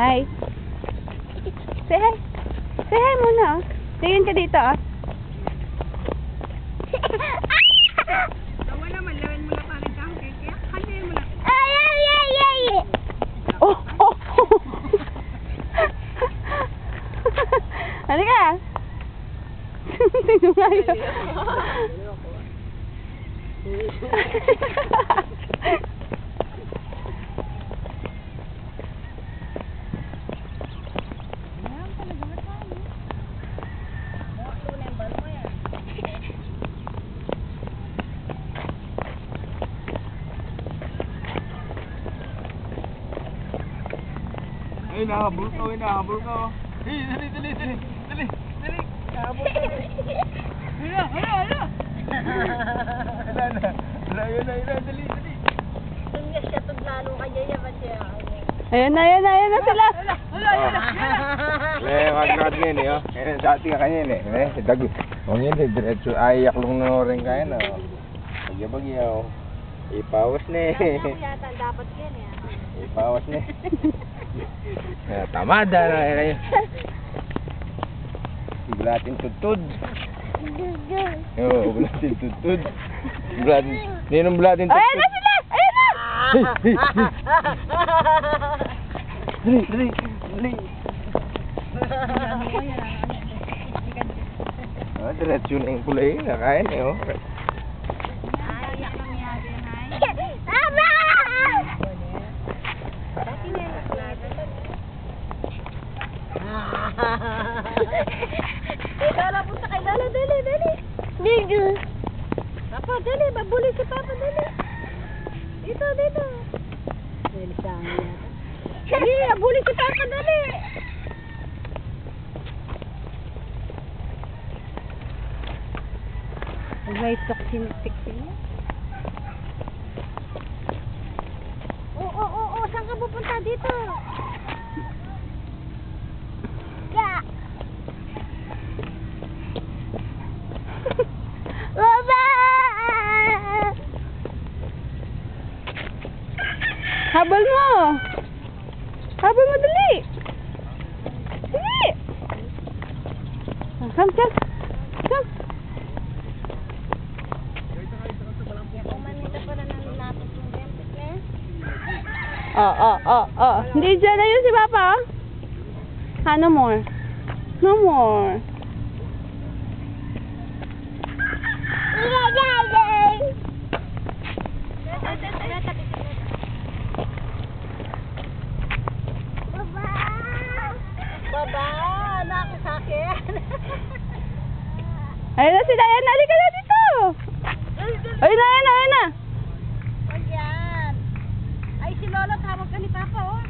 Hi. Say hi. Say hi muna, oh. Tingin ka dito, oh. Wala man, lawin mo lang parang kaya kanyayin mo lang. Oh, oh. Halika. Sino nga yun? Ay, nahabol ka. Hey, dali. Nahabol ka. Hala. Hala, dali. Doon nga siya, lalo kanya yaman siya. Ayan na sila. Magkakad ngayon eh, oh. Ngayon, dati ka kanyan eh. Dago. O ngayon, diretso, ayak lang na rin kaya na, oh. Bagya, oh. Ipawas na eh. Yata dapat yan eh. Ipawas na eh. Tamada na kayo. Bulatin tutod. Oo, bulatin tutod. Ninong bulatin tutod. Ayan na sila! Ayan na! Dali. Diretso na yung kulay. Nakain eh, oh. Lola, punta kay Lola, dali. Papa, dali, mabuli si Papa, dali. Dito. Dali sa amin yata. Dali, mabuli si Papa, dali. May toxic niya. Oo, saan ka pupunta dito? Baba! Habol mo! Dali! Dali! Come. Umanita pa na nalapit yung dentist na. Oh. Hindi dyan na yun si Papa, oh. No more. Baba, anak ko sa akin. Ayun na sila, ayan na, halika na dito. Ayun na. Ayan. Ay, si Lola, tawag ka ni Papa, oh.